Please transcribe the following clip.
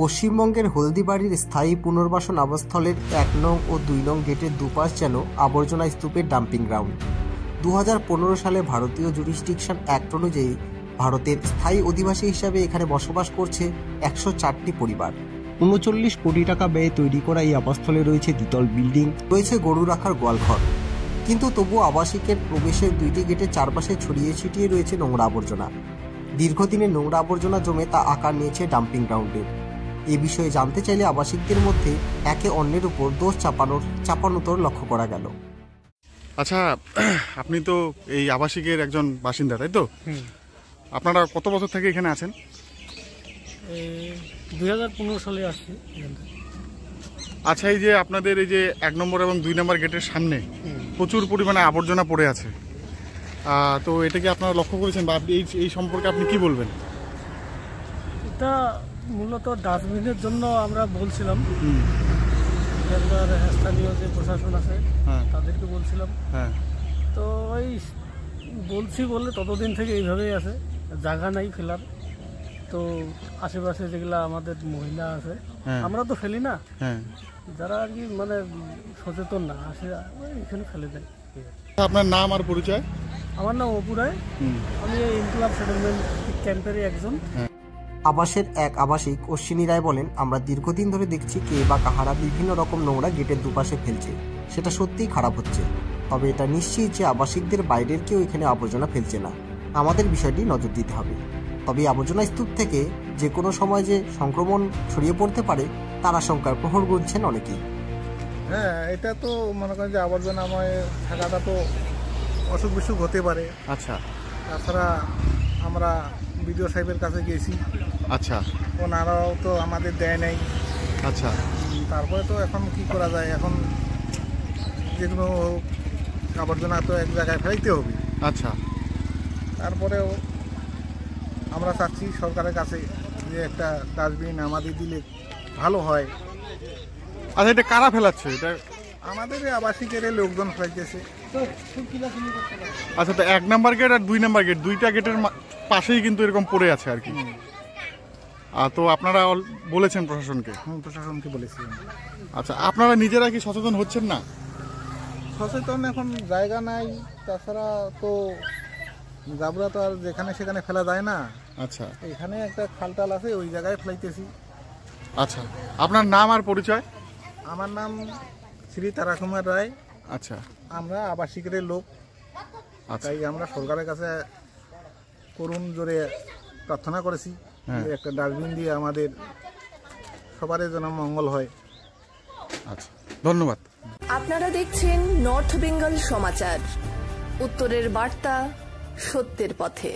পশ্চিমবঙ্গের হলদিবাড়ির স্থায়ী পুনর্বাসন আবাসস্থলের ১ নং ও ২ নং গেটের দুপাশ যেন আবর্জনা স্তূপের ডাম্পিং গ্রাউন্ড। ২০১৫ সালে ভারতীয় জুরিসডিকশন অ্যাক্ট অনুযায়ী ভারতের স্থায়ী অধিবাসী হিসাবে এখানে বসবাস করছে ১০৪টি পরিবার। ৩৯ কোটি টাকা ব্যয়ে তৈরি করা এই আবাসস্থলে রয়েছে দ্বিতল বিল্ডিং, রয়েছে গরু রাখার গোয়ালঘর। কিন্তু তবুও আবাসিকের প্রবেশের ২টি গেটের চারপাশে ছড়িয়ে ছিটিয়ে রয়েছে নোংরা আবর্জনা। দীর্ঘদিনের নোংরা আবর্জনা জমে তা আকার নিয়েছে ডাম্পিং গ্রাউন্ডের। এ বিষয়ে জানতে চাইলে আবাসিকদের মধ্যে একে অন্যের উপর দোষ চাপানোতর লক্ষ্য করা গেল। আচ্ছা, আপনি তো এই আবাসিকের একজন বাসিন্দা, তাই তো? আপনারা কত বছর থেকে এখানে আছেন? 2015 সালে আসছি। আচ্ছা, এই যে আপনাদের এই যে 1 নম্বর এবং 2 নম্বর গেটের সামনে প্রচুর পরিমাণে আবর্জনা পড়ে আছে, তো এটা কি আপনারা লক্ষ্য করেছেন বা এই সম্পর্কে আপনি কি বলবেন? এটা মূলত ডাস্টবিনের জন্য আমরা বলছিলাম, এখানকার স্থানীয় যে প্রশাসন আছে তাদেরকে বলছিলাম। তো ওই বলছি বললে ততদিন থেকে এইভাবেই আছে, জায়গা নাই ফেলার। তো আশেপাশে যেগুলা আমাদের মহিলা আছে, আমরা তো ফেলি না, যারা আর কি মানে সচেতন না আসে এখানে ফেলে দেয়। আপনার নাম আর পরিচয়? আমার নাম অপু রায়, আমি এই ইনক্লাব সেটেলমেন্ট ক্যাম্পেরই একজন। আবাসের এক আবাসিক অশ্বিনী রায় বলেন, আমরা দীর্ঘদিন ধরে দেখছি কে বা কাহারা বিভিন্ন রকম নোংরা গেটের দুপাশে ফেলছে। সেটা সত্যিই খারাপ হচ্ছে, তবে এটা নিশ্চিত যে আবাসিকদের বাইরের কেউ এখানে আবর্জনা ফেলছে না। আমাদের বিষয়টি নজর দিতে হবে। তবে আবর্জনা স্তূপ থেকে যে কোনো সময় যে সংক্রমণ ছড়িয়ে পড়তে পারে তার আশঙ্কার প্রহর গুনছেন অনেকেই। এটা তো মনে করেন যে আবর্জনাময় থাকাটা তো অসুখ বিসুখ হতে পারে। আচ্ছা, তাছাড়া আমরা বিডিও সাহেবের কাছে গেছি, আচ্ছা, ওনারাও তো আমাদের দেয় নাই। আচ্ছা, তারপরে তো এখন কি করা যায়, এখন যেগুলো আবর্জনা তো এক জায়গায় ফেলাইতে হবে। আচ্ছা, তারপরেও আমরা চাচ্ছি সরকারের কাছে যে একটা ডাস্টবিন আমাদের দিলে ভালো হয়। আচ্ছা, এটা কারা ফেলাচ্ছে? এটা আমাদের আবাসিকের লোকজন ফেলাইতেছে। আচ্ছা, তো 1 নম্বর গেট আর 2 নম্বর গেট, দুইটা গেটের পাশেই কিন্তু এরকম পড়ে আছে আর কি। তো আপনারা বলেছেন প্রশাসনকে? প্রশাসনকে বলেছি। আচ্ছা, আপনারা নিজেরা কি সচেতন হচ্ছেন না? সচেতন এখন জায়গা নাই, তাছাড়া তো জাবরা তো আর যেখানে সেখানে ফেলা যায় না। আচ্ছা, এখানে একটা খালটাল আছে, ওই জায়গায় ফেলাইতেছি। আচ্ছা, আপনার নাম আর পরিচয়? আমার নাম শ্রী তারাকুমার রায়। আচ্ছা, আমরা আবাসিকের লোক, তাই আমরা সরকারের কাছে করুণ জোরে প্রার্থনা করেছি একটা ডাস্টবিন দিয়ে আমাদের সবার যেন মঙ্গল হয়। আচ্ছা, ধন্যবাদ। আপনারা দেখছেন নর্থ বেঙ্গল সমাচার, উত্তরের বার্তা, সত্যের পথে।